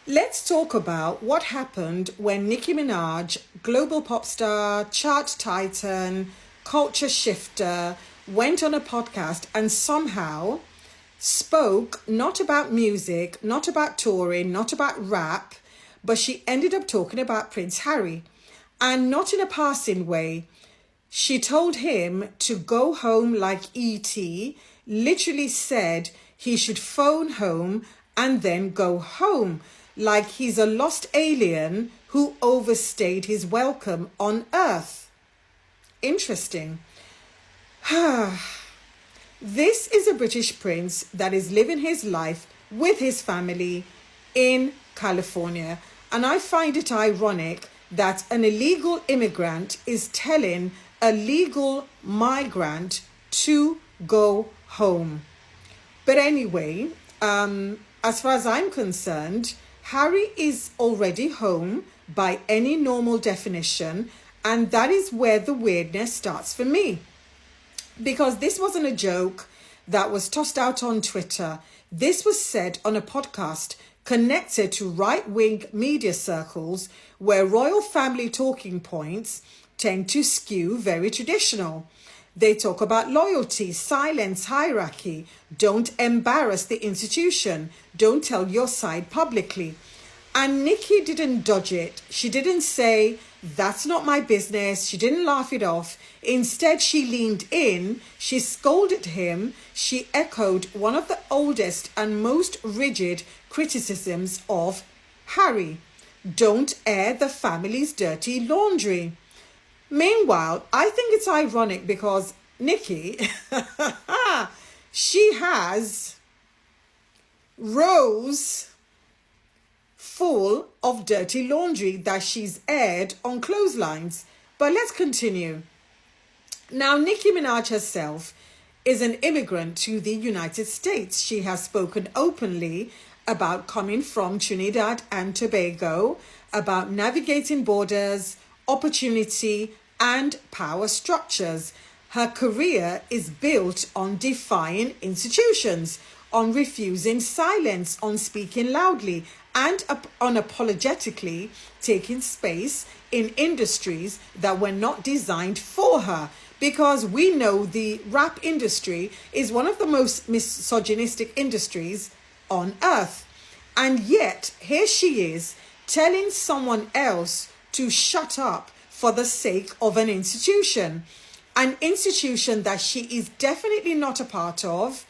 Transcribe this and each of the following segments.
Let's talk about what happened when Nicki Minaj, global pop star, chart titan, culture shifter, went on a podcast and somehow spoke not about music, not about touring, not about rap, but she ended up talking about Prince Harry. And not in a passing way. She told him to go home like E.T., literally said he should phone home and then go home, like he's a lost alien who overstayed his welcome on Earth. Interesting. This is a British prince that is living his life with his family in California. And I find it ironic that an illegal immigrant is telling a legal migrant to go home. But anyway, as far as I'm concerned, Harry is already home by any normal definition, and that is where the weirdness starts for me. Because this wasn't a joke that was tossed out on Twitter. This was said on a podcast connected to right-wing media circles where royal family talking points tend to skew very traditional. They talk about loyalty, silence, hierarchy. Don't embarrass the institution. Don't tell your side publicly. And Nicki didn't dodge it. She didn't say, that's not my business. She didn't laugh it off. Instead, she leaned in. She scolded him. She echoed one of the oldest and most rigid criticisms of Harry. Don't air the family's dirty laundry. Meanwhile, I think it's ironic because Nicki, she has rows full of dirty laundry that she's aired on clotheslines. But let's continue. Now, Nicki Minaj herself is an immigrant to the United States. She has spoken openly about coming from Trinidad and Tobago, about navigating borders, opportunity, and power structures. Her career is built on defying institutions, on refusing silence, on speaking loudly, and unapologetically taking space in industries that were not designed for her. Because we know the rap industry is one of the most misogynistic industries on earth. And yet, here she is telling someone else to shut up for the sake of an institution that she is definitely not a part of,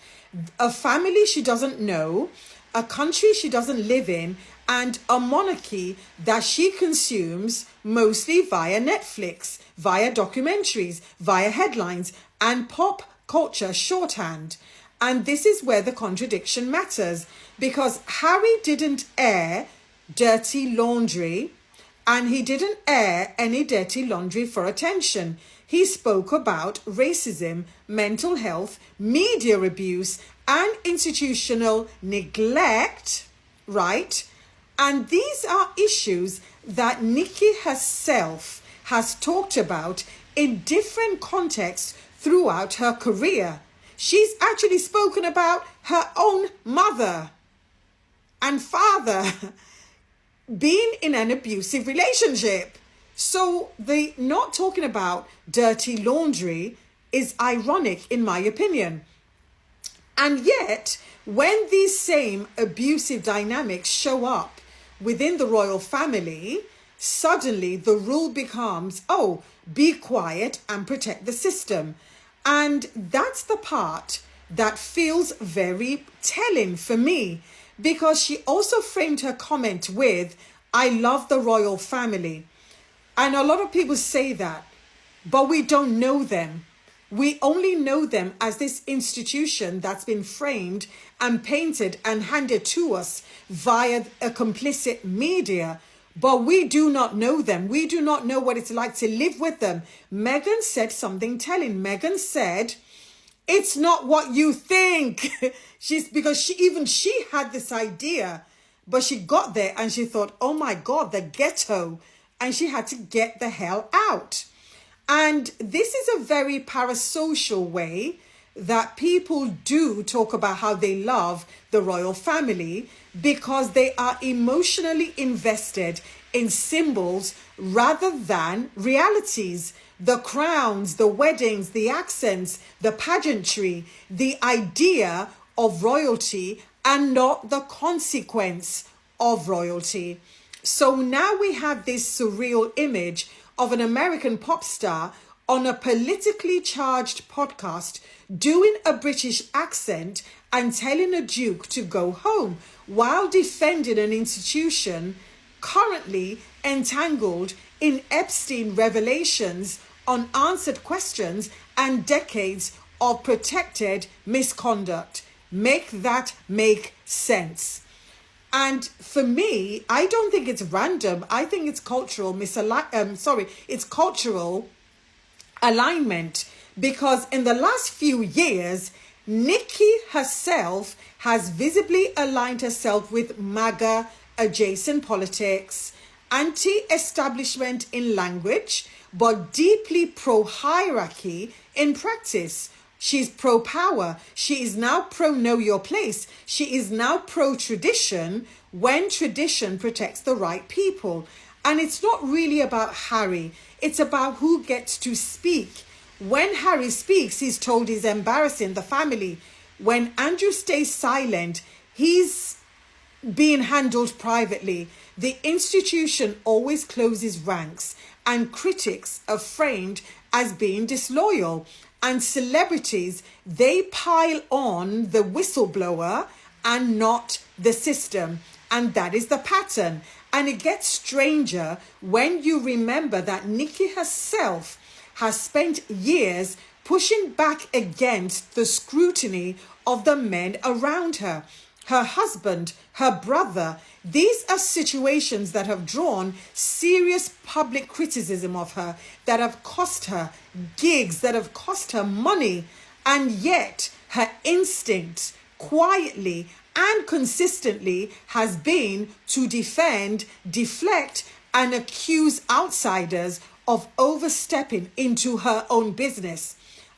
a family she doesn't know, a country she doesn't live in, and a monarchy that she consumes mostly via Netflix, via documentaries, via headlines, and pop culture shorthand. And this is where the contradiction matters, because Harry didn't air dirty laundry, and he didn't air any dirty laundry for attention. He spoke about racism, mental health, media abuse, and institutional neglect, right? And these are issues that Nicki herself has talked about in different contexts throughout her career. She's actually spoken about her own mother and father being in an abusive relationship. So the not talking about dirty laundry is ironic in my opinion. And yet, when these same abusive dynamics show up within the royal family, suddenly the rule becomes, oh, be quiet and protect the system. And that's the part that feels very telling for me, because she also framed her comment with, I love the royal family. And a lot of people say that, but we don't know them. We only know them as this institution that's been framed and painted and handed to us via a complicit media. But we do not know them. We do not know what it's like to live with them. Meghan said something telling. Meghan said, it's not what you think. Because she had this idea, but she got there and she thought, oh my God, the ghetto. And she had to get the hell out. And this is a very parasocial way that people do talk about how they love the royal family, because they are emotionally invested in symbols rather than realities. The crowns, the weddings, the accents, the pageantry, the idea of royalty, and not the consequence of royalty. So now we have this surreal image of an American pop star on a politically charged podcast doing a British accent and telling a duke to go home while defending an institution currently entangled in Epstein revelations, unanswered questions, and decades of protected misconduct. Make that make sense. And for me, I don't think it's random. I think it's cultural it's cultural alignment, because in the last few years, Nikki herself has visibly aligned herself with MAGA adjacent politics, anti-establishment in language, but deeply pro-hierarchy in practice. She's pro-power. She is now pro-know your place. She is now pro-tradition when tradition protects the right people. And it's not really about Harry. It's about who gets to speak. When Harry speaks, he's told he's embarrassing the family. When Andrew stays silent, he's being handled privately. The institution always closes ranks, and critics are framed as being disloyal. And celebrities, they pile on the whistleblower and not the system. And that is the pattern. And it gets stranger when you remember that Nikki herself has spent years pushing back against the scrutiny of the men around her. Her husband, her brother. These are situations that have drawn serious public criticism of her, that have cost her gigs, that have cost her money. And yet her instinct quietly and consistently has been to defend, deflect, and accuse outsiders of overstepping into her own business.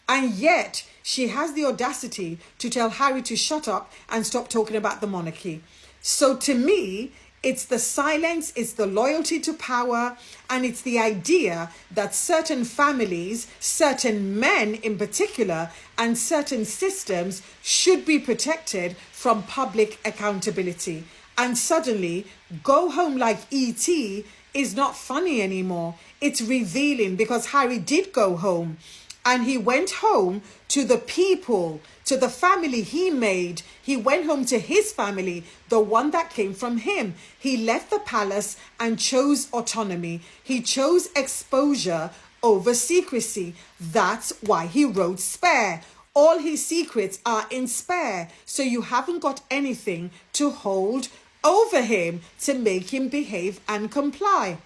And yet she has the audacity to tell Harry to shut up and stop talking about the monarchy. So to me, it's the silence, it's the loyalty to power, and it's the idea that certain families, certain men in particular, and certain systems should be protected from public accountability. And suddenly, go home like E.T. is not funny anymore. It's revealing, because Harry did go home. And he went home to the people, to the family he made. He went home to his family, the one that came from him. He left the palace and chose autonomy. He chose exposure over secrecy. That's why he wrote Spare. All his secrets are in Spare. So you haven't got anything to hold over him to make him behave and comply.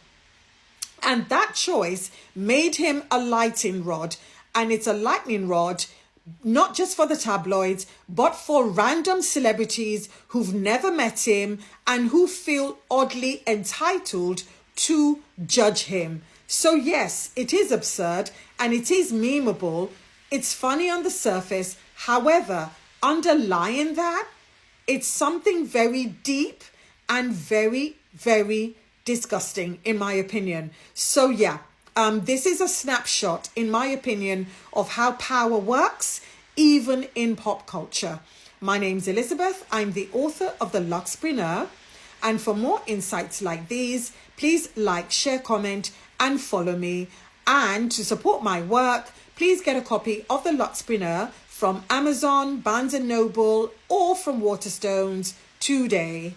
And that choice made him a lightning rod. And it's a lightning rod, not just for the tabloids, but for random celebrities who've never met him and who feel oddly entitled to judge him. So yes, it is absurd and it is memeable. It's funny on the surface. However, underlying that, it's something very deep and very, very disgusting, in my opinion. So yeah. This is a snapshot, in my opinion, of how power works, even in pop culture. My name's Elizabeth. I'm the author of The Luxpreneur. And for more insights like these, please like, share, comment, and follow me. And to support my work, please get a copy of The Luxpreneur from Amazon, Barnes & Noble, or from Waterstones today.